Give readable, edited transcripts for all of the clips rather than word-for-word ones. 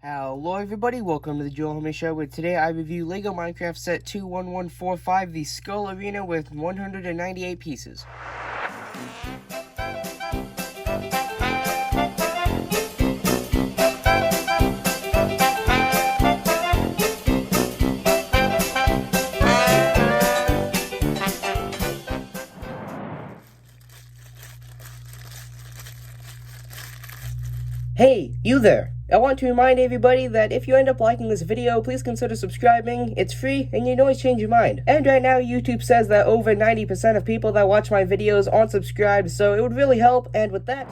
Hello everybody, welcome to the Joel Homie Show, where today I review LEGO Minecraft Set 21145, the Skull Arena with 198 pieces. Hey, you there! I want to remind everybody that if you end up liking this video, please consider subscribing. It's free, and you can always change your mind. And right now, YouTube says that over 90% of people that watch my videos aren't subscribed, so it would really help, and with that...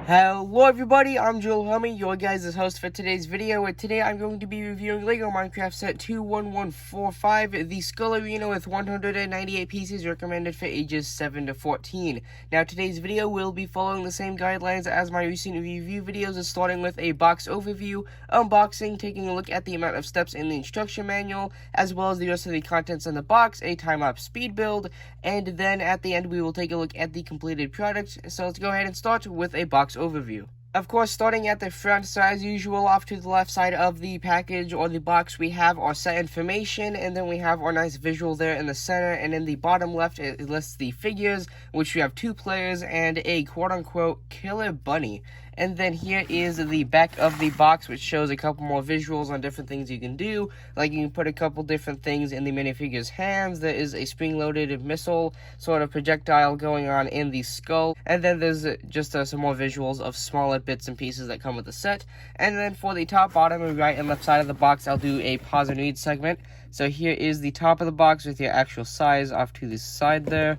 Hello everybody, I'm Joel Homie, your guys' host for today's video, and today I'm going to be reviewing LEGO Minecraft Set 21145, the Skull Arena with 198 pieces, recommended for ages 7 to 14. Now today's video will be following the same guidelines as my recent review videos, starting with a box overview, unboxing, taking a look at the amount of steps in the instruction manual, as well as the rest of the contents in the box, a time-lapse speed build, and then at the end we will take a look at the completed product. So let's go ahead and start with a box overview. Of course, starting at the front, so as usual, off to the left side of the package or the box, we have our set information, and then we have our nice visual there in the center, and in the bottom left, it lists the figures, which we have 2 players and a quote-unquote killer bunny. And then here is the back of the box, which shows a couple more visuals on different things you can do. Like you can put a couple different things in the minifigure's hands. There is a spring-loaded missile sort of projectile going on in the skull. And then there's just some more visuals of smaller bits and pieces that come with the set. And then for the top, bottom, and right and left side of the box, I'll do a pause and read segment. So here is the top of the box with your actual size off to the side there.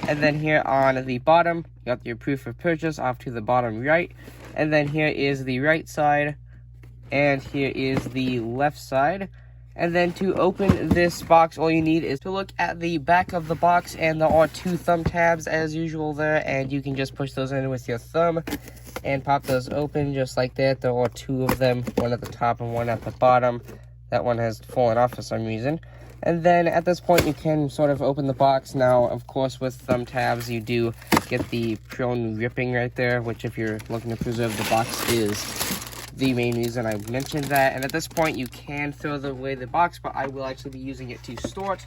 And then here on the bottom, you got your proof of purchase off to the bottom right. And then here is the right side, and here is the left side. And then to open this box, all you need is to look at the back of the box, and there are 2 thumb tabs as usual there, and you can just push those in with your thumb and pop those open just like that. There are 2 of them, one at the top and one at the bottom. That one has fallen off for some reason. And then at this point, you can sort of open the box. Now, of course, with thumb tabs, you do get the prone ripping right there, which if you're looking to preserve the box is the main reason I mentioned that. And at this point, you can throw away the box, but I will actually be using it to store it.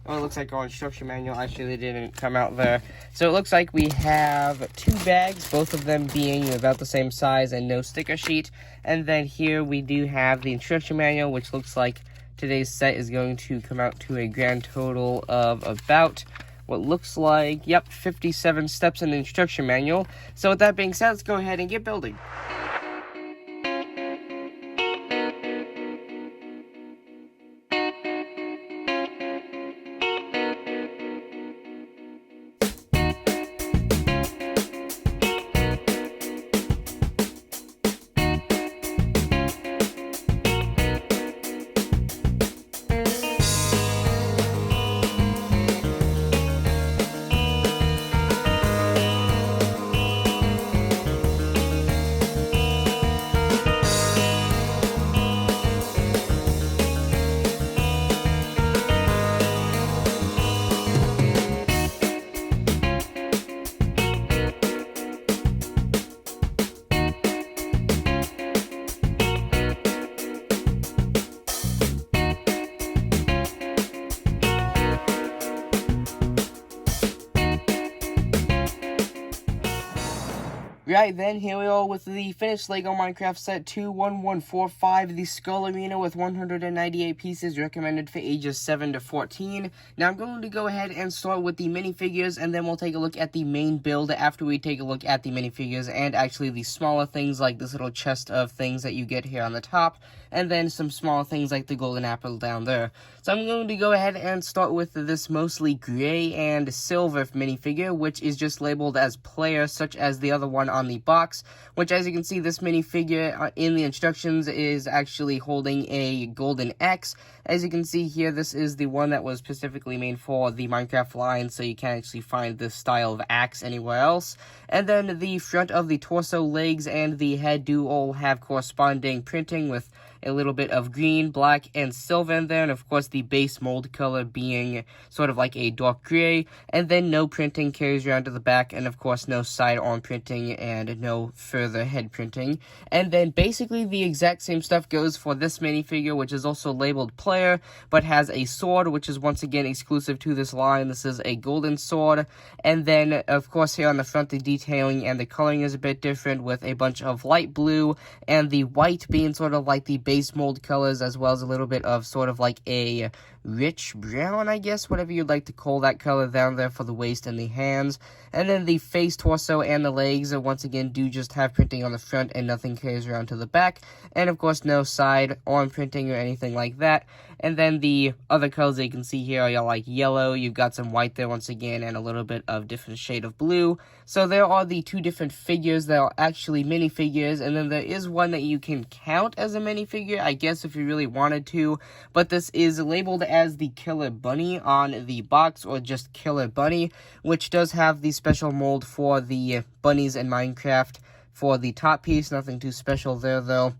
Oh, it looks like our instruction manual actually didn't come out there. So it looks like we have 2 bags, both of them being about the same size and no sticker sheet. And then here we do have the instruction manual, which looks like today's set is going to come out to a grand total of about what looks like, 57 steps in the instruction manual. So with that being said, let's go ahead and get building. Right then, here we are with the finished LEGO Minecraft Set 21145, the Skull Arena with 198 pieces, recommended for ages 7 to 14. Now I'm going to go ahead and start with the minifigures, and then we'll take a look at the main build after we take a look at the minifigures, and actually the smaller things like this little chest of things that you get here on the top, and then some smaller things like the golden apple down there. So I'm going to go ahead and start with this mostly gray and silver minifigure, which is just labeled as player, such as the other one on the box, which, as you can see, this minifigure in the instructions is actually holding a golden X. As you can see here, this is the one that was specifically made for the Minecraft line, so you can't actually find this style of axe anywhere else. And then the front of the torso, legs, and the head do all have corresponding printing with a little bit of green, black, and silver in there, and of course the base mold color being sort of like a dark gray, and then no printing carries around to the back, and of course no side-on printing and no further head printing. And then basically the exact same stuff goes for this minifigure, which is also labeled player, but has a sword, which is once again exclusive to this line. This is a golden sword. And then of course here on the front, the detailing and the coloring is a bit different, with a bunch of light blue and the white being sort of like the base mold colors, as well as a little bit of sort of like a rich brown, I guess, whatever you'd like to call that color down there for the waist and the hands. And then the face, torso, and the legs once again do just have printing on the front and nothing carries around to the back. And of course no side on printing or anything like that. And then the other colors that you can see here are like yellow, you've got some white there once again, and a little bit of different shade of blue. So there are the two different figures that are actually minifigures, and then there is one that you can count as a minifigure, I guess, if you really wanted to. But this is labeled as the Killer Bunny on the box, or just Killer Bunny, which does have the special mold for the bunnies in Minecraft for the top piece. Nothing too special there though.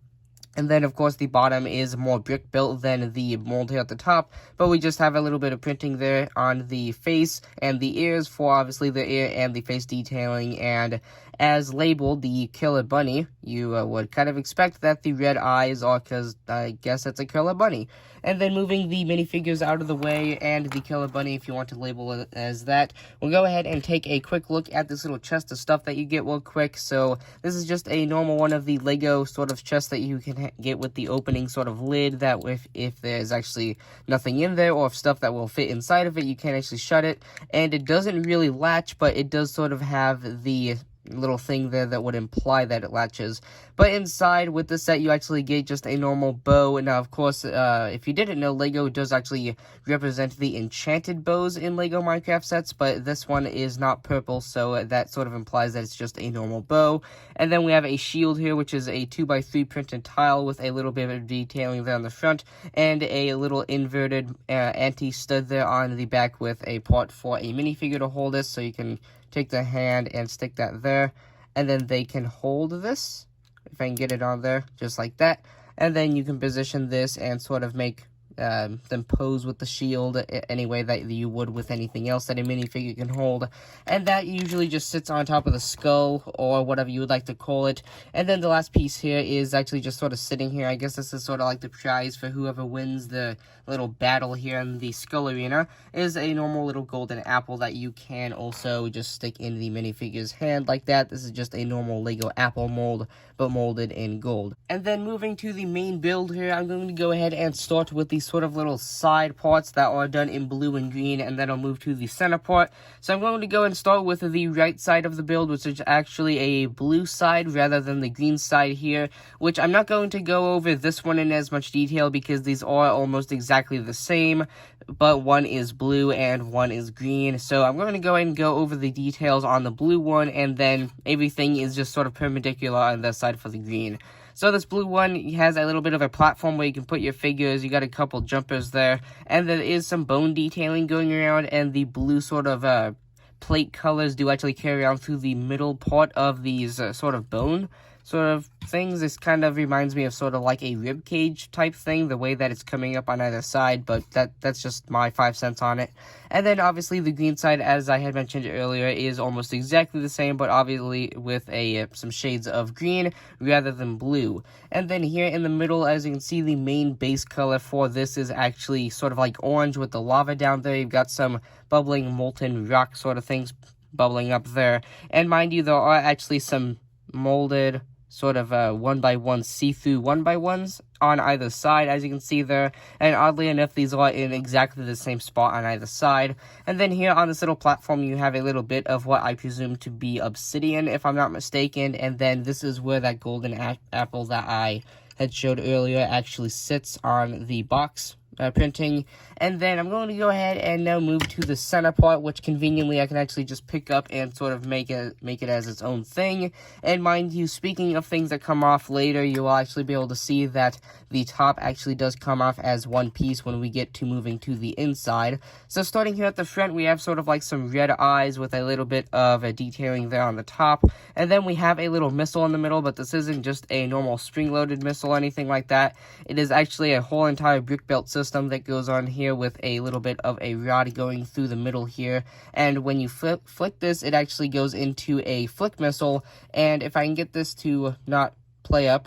And then, of course, the bottom is more brick built than the mold here at the top, but we just have a little bit of printing there on the face and the ears for, obviously, the ear and the face detailing. And as labeled, the Killer Bunny, you would kind of expect that the red eyes are, because I guess it's a Killer Bunny. And then moving the minifigures out of the way, and the Killer Bunny, if you want to label it as that, we'll go ahead and take a quick look at this little chest of stuff that you get real quick. So this is just a normal one of the Lego sort of chests that you can get with the opening sort of lid, that if there's actually nothing in there, or if stuff that will fit inside of it, you can actually shut it. And it doesn't really latch, but it does sort of have the little thing there that would imply that it latches. But inside with the set, you actually get just a normal bow. Now, of course, if you didn't know, Lego does actually represent the enchanted bows in Lego Minecraft sets, but this one is not purple, so that sort of implies that it's just a normal bow. And then we have a shield here, which is a 2x3 printed tile with a little bit of detailing there on the front, and a little inverted anti-stud there on the back with a part for a minifigure to hold this, so you can take the hand and stick that there, and then they can hold this, if I can get it on there, just like that. And then you can position this and sort of make them pose with the shield any way that you would with anything else that a minifigure can hold. And that usually just sits on top of the skull, or whatever you would like to call it. And then the last piece here is actually just sort of sitting here. I guess this is sort of like the prize for whoever wins the little battle here in the skull arena, is a normal little golden apple that you can also just stick in the minifigure's hand like that. This is just a normal Lego apple mold, but molded in gold. And then moving to the main build here, I'm going to go ahead and start with the sort of little side parts that are done in blue and green, and then I'll move to the center part. So I'm going to go and start with the right side of the build, which is actually a blue side rather than the green side here, which I'm not going to go over this one in as much detail because these are almost exactly the same, but one is blue and one is green. So I'm going to go ahead and go over the details on the blue one, and then everything is just sort of perpendicular on the side for the green. So this blue one has a little bit of a platform where you can put your figures. You got a couple jumpers there, and there is some bone detailing going around, and the blue sort of plate colors do actually carry on through the middle part of these sort of bone sort of things. This kind of reminds me of sort of like a rib cage type thing, the way that it's coming up on either side, but that's just my 5 cents on it. And then obviously the green side, as I had mentioned earlier, is almost exactly the same, but obviously with some shades of green rather than blue. And then here in the middle, as you can see, the main base color for this is actually sort of like orange with the lava down there. You've got some bubbling molten rock sort of things bubbling up there. And mind you, there are actually some molded sort of 1x1 see-through 1x1s on either side, as you can see there, and oddly enough, these are in exactly the same spot on either side. And then here on this little platform, you have a little bit of what I presume to be obsidian, if I'm not mistaken, and then this is where that golden apple that I had showed earlier actually sits on the box printing. And then I'm going to go ahead and now move to the center part, which conveniently I can actually just pick up and sort of make it as its own thing. And mind you, speaking of things that come off later, you will actually be able to see that the top actually does come off as one piece when we get to moving to the inside. So starting here at the front, we have sort of like some red eyes with a little bit of a detailing there on the top. And then we have a little missile in the middle, but this isn't just a normal spring-loaded missile or anything like that. It is actually a whole entire brick belt system that goes on here with a little bit of a rod going through the middle here. And when you flick this, it actually goes into a flick missile. And if I can get this to not play up,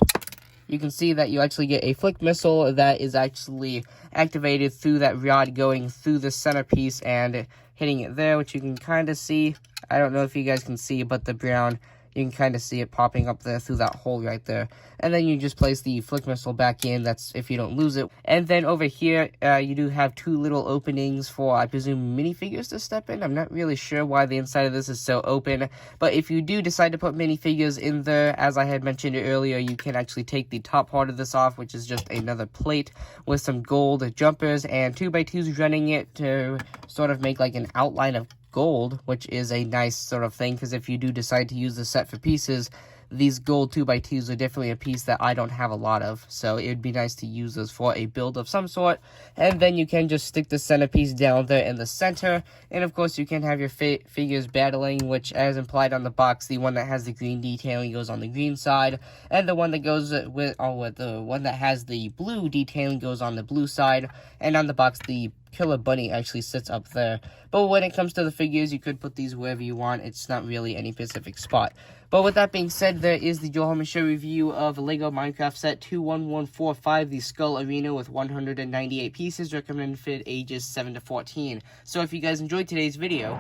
you can see that you actually get a flick missile that is actually activated through that rod going through the centerpiece and hitting it there, which you can kind of see. I don't know if you guys can see, but the brown, you can kind of see it popping up there through that hole right there. And then you just place the flick missile back in. That's if you don't lose it. And then over here, you do have two little openings for, I presume, minifigures to step in. I'm not really sure why the inside of this is so open. But if you do decide to put minifigures in there, as I had mentioned earlier, you can actually take the top part of this off, which is just another plate with some gold jumpers and 2x2s running it to sort of make like an outline of gold, which is a nice sort of thing, because if you do decide to use the set for pieces, these gold 2x2s are definitely a piece that I don't have a lot of, so it would be nice to use those for a build of some sort. And then you can just stick the centerpiece down there in the center, and of course you can have your figures battling, which as implied on the box, the one that has the green detailing goes on the green side, and the one that goes with the one that has the blue detailing goes on the blue side. And on the box, the Killer Bunny actually sits up there. But when it comes to the figures, you could put these wherever you want. It's not really any specific spot. But with that being said, there is the Joel Herman Show review of LEGO Minecraft Set 21145, the Skull Arena with 198 pieces, recommended fit ages 7 to 14. So if you guys enjoyed today's video,